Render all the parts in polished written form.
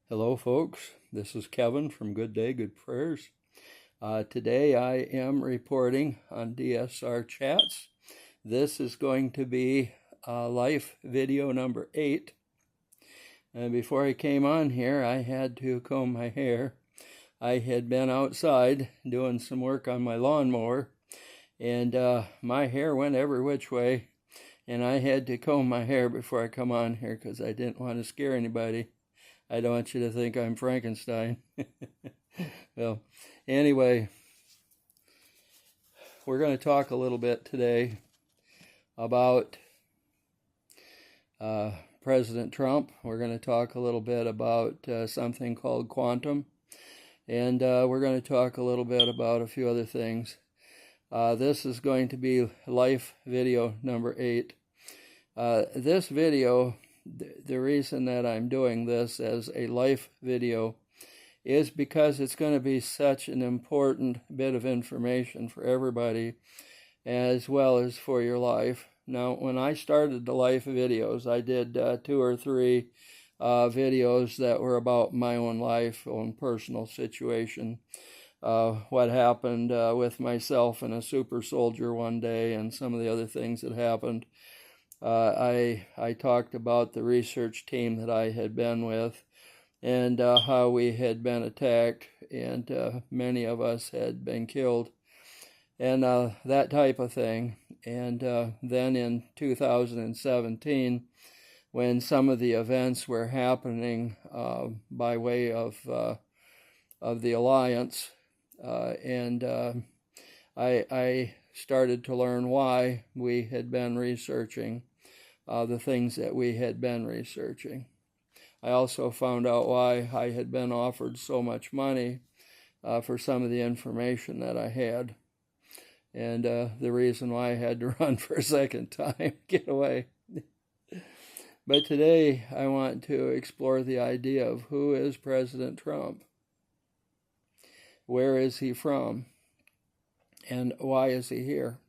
Hello, folks. This is Kevin from Good Day, Good Prayers. Today I am reporting on DSR Chats. This is going to be life video number 8. And before I came on here, I had to comb my hair. I had been outside doing some work on my lawnmower, and my hair went every which way, and I had to comb my hair before I come on here because I didn't want to scare anybody. I don't want you to think I'm Frankenstein. Well, anyway, we're going to talk a little bit today about President Trump. We're going to talk a little bit about something called quantum, and we're going to talk a little bit about a few other things. This is going to be life video number 8. This video, the reason that I'm doing this as a life video is because it's going to be such an important bit of information for everybody as well as for your life. Now, when I started the life videos, I did 2 or 3 videos that were about my own life, own personal situation, what happened with myself and a super soldier one day, and some of the other things that happened. I talked about the research team that I had been with and how we had been attacked, and many of us had been killed, and that type of thing. And then in 2017, when some of the events were happening by way of the alliance, and I started to learn why we had been researching the things that we had been researching. I also found out why I had been offered so much money for some of the information that I had, and the reason why I had to run for a second time, get away. But today I want to explore the idea of who is President Trump? Where is he from? And why is he here?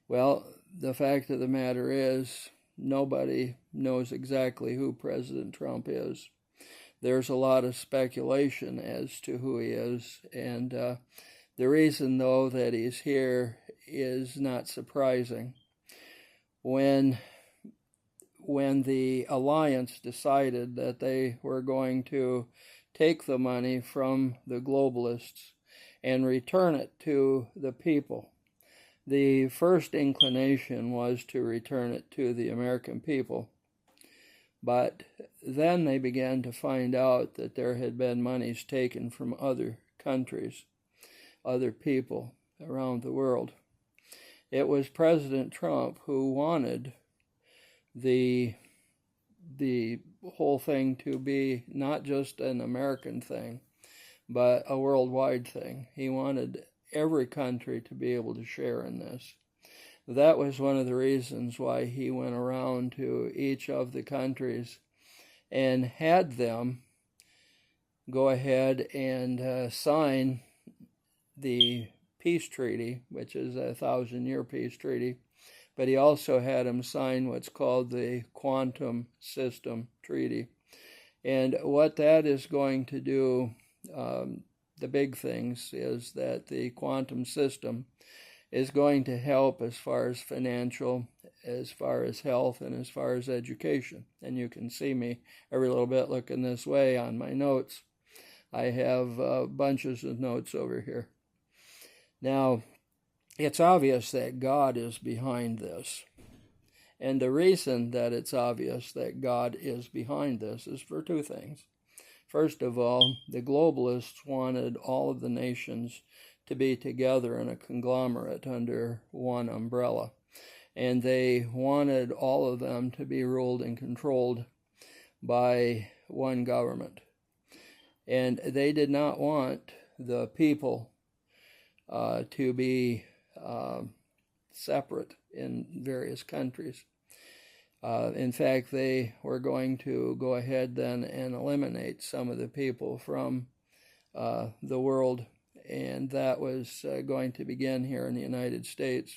Well, the fact of the matter is, nobody knows exactly who President Trump is. There's a lot of speculation as to who he is, and the reason, though, that he's here is not surprising. When the alliance decided that they were going to take the money from the globalists and return it to the people, the first inclination was to return it to the American people. But then they began to find out that there had been monies taken from other countries, other people around the world. It was President Trump who wanted the whole thing to be not just an American thing, but a worldwide thing. He wanted every country to be able to share in this. That was one of the reasons why he went around to each of the countries and had them go ahead and sign the peace treaty, which is a 1,000-year peace treaty, but he also had them sign what's called the Quantum System Treaty. And what that is going to do, the big things, is that the quantum system is going to help as far as financial, as far as health, and as far as education. And you can see me every little bit looking this way on my notes. I have bunches of notes over here. Now, it's obvious that God is behind this. And the reason that it's obvious that God is behind this is for 2 things. First of all, the globalists wanted all of the nations to be together in a conglomerate under one umbrella. And they wanted all of them to be ruled and controlled by one government. And they did not want the people to be separate in various countries. In fact, they were going to go ahead then and eliminate some of the people from the world, and that was going to begin here in the United States.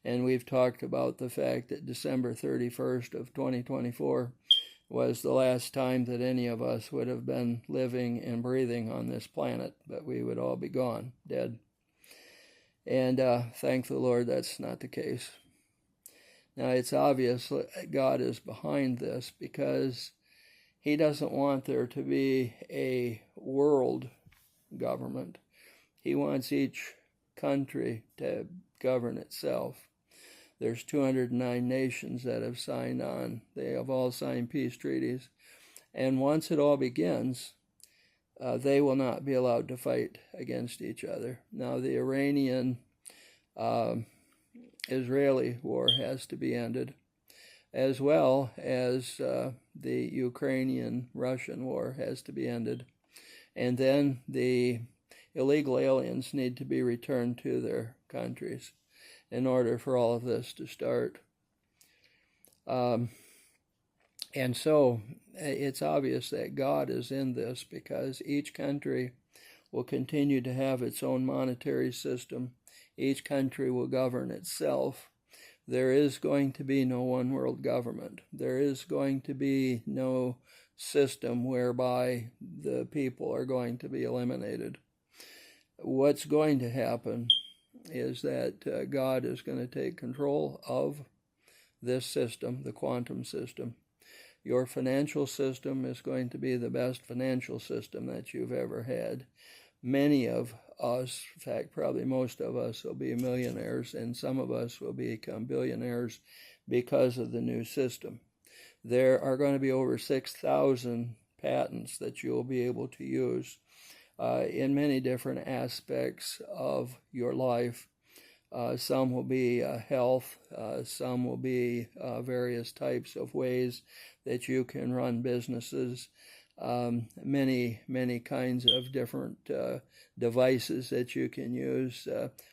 And we've talked about the fact that December 31st of 2024 was the last time that any of us would have been living and breathing on this planet, but we would all be gone, dead. And thank the Lord that's not the case. Now, it's obvious that God is behind this because he doesn't want there to be a world government. He wants each country to govern itself. There's 209 nations that have signed on. They have all signed peace treaties. And once it all begins, they will not be allowed to fight against each other. Now, the Iranian-Israeli war has to be ended, as well as the Ukrainian-Russian war has to be ended. And then the illegal aliens need to be returned to their countries in order for all of this to start. And so it's obvious that God is in this because each country will continue to have its own monetary system. Each country will govern itself. There is going to be no one world government. There is going to be no system whereby the people are going to be eliminated. What's going to happen is that God is going to take control of this system, the quantum system. Your financial system is going to be the best financial system that you've ever had. Many of us, in fact, probably most of us, will be millionaires, and some of us will become billionaires because of the new system. There are going to be over 6,000 patents that you'll be able to use in many different aspects of your life. Some will be health, some will be various types of ways that you can run businesses, many kinds of different devices that you can use.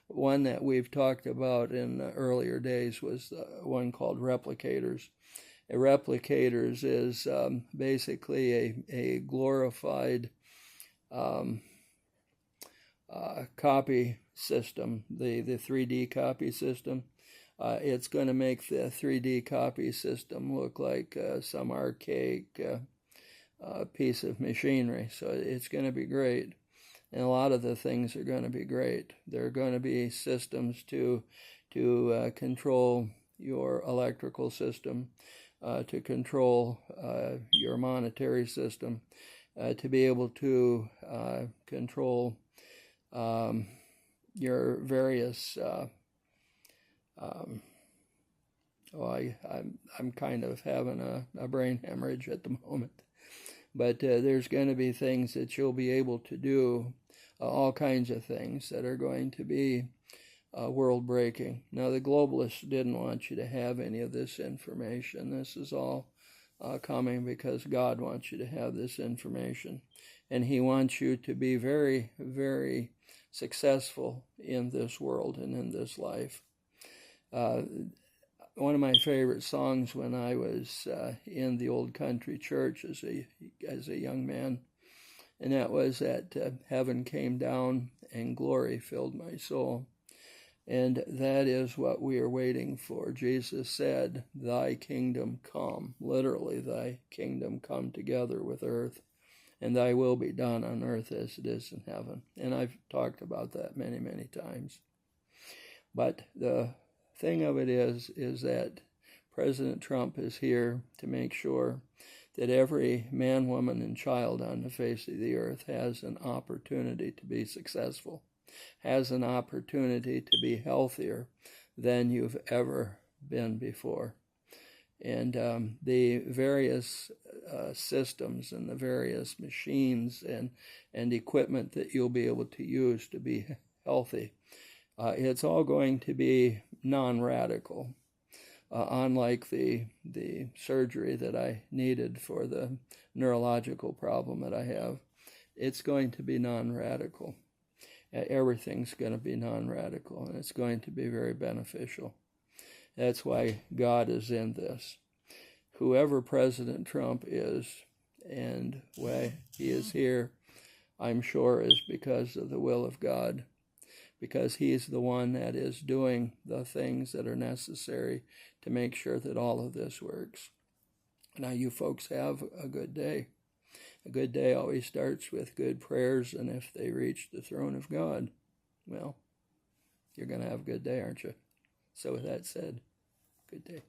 One that we've talked about in earlier days was one called replicators. Replicators is basically a glorified copy system, the 3D copy system. It's going to make the 3D copy system look like some archaic piece of machinery. So it's going to be great. And a lot of the things are going to be great. There are going to be systems to control your electrical system, to control your monetary system, to be able to control your various I'm kind of having a brain hemorrhage at the moment, but there's going to be things that you'll be able to do, all kinds of things that are going to be world breaking. Now, the globalists didn't want you to have any of this information. This is all coming because God wants you to have this information, and he wants you to be very, very successful in this world and in this life. One of my favorite songs when I was in the old country church as a young man, and that was that heaven came down and glory filled my soul. And that is what we are waiting for. Jesus said, "Thy kingdom come," literally, thy kingdom come together with earth, and thy will be done on earth as it is in heaven. And I've talked about that many, many times. But the thing of it is that President Trump is here to make sure that every man, woman, and child on the face of the earth has an opportunity to be successful, has an opportunity to be healthier than you've ever been before. And the various systems and the various machines and equipment that you'll be able to use to be healthy, it's all going to be non-radical, unlike the surgery that I needed for the neurological problem that I have. It's going to be non-radical. Everything's going to be non-radical, and it's going to be very beneficial. That's why God is in this. Whoever President Trump is and why he is here, I'm sure is because of the will of God, because he's the one that is doing the things that are necessary to make sure that all of this works. Now you folks have a good day. A good day always starts with good prayers, and if they reach the throne of God, well, you're going to have a good day, aren't you? So with that said, good day.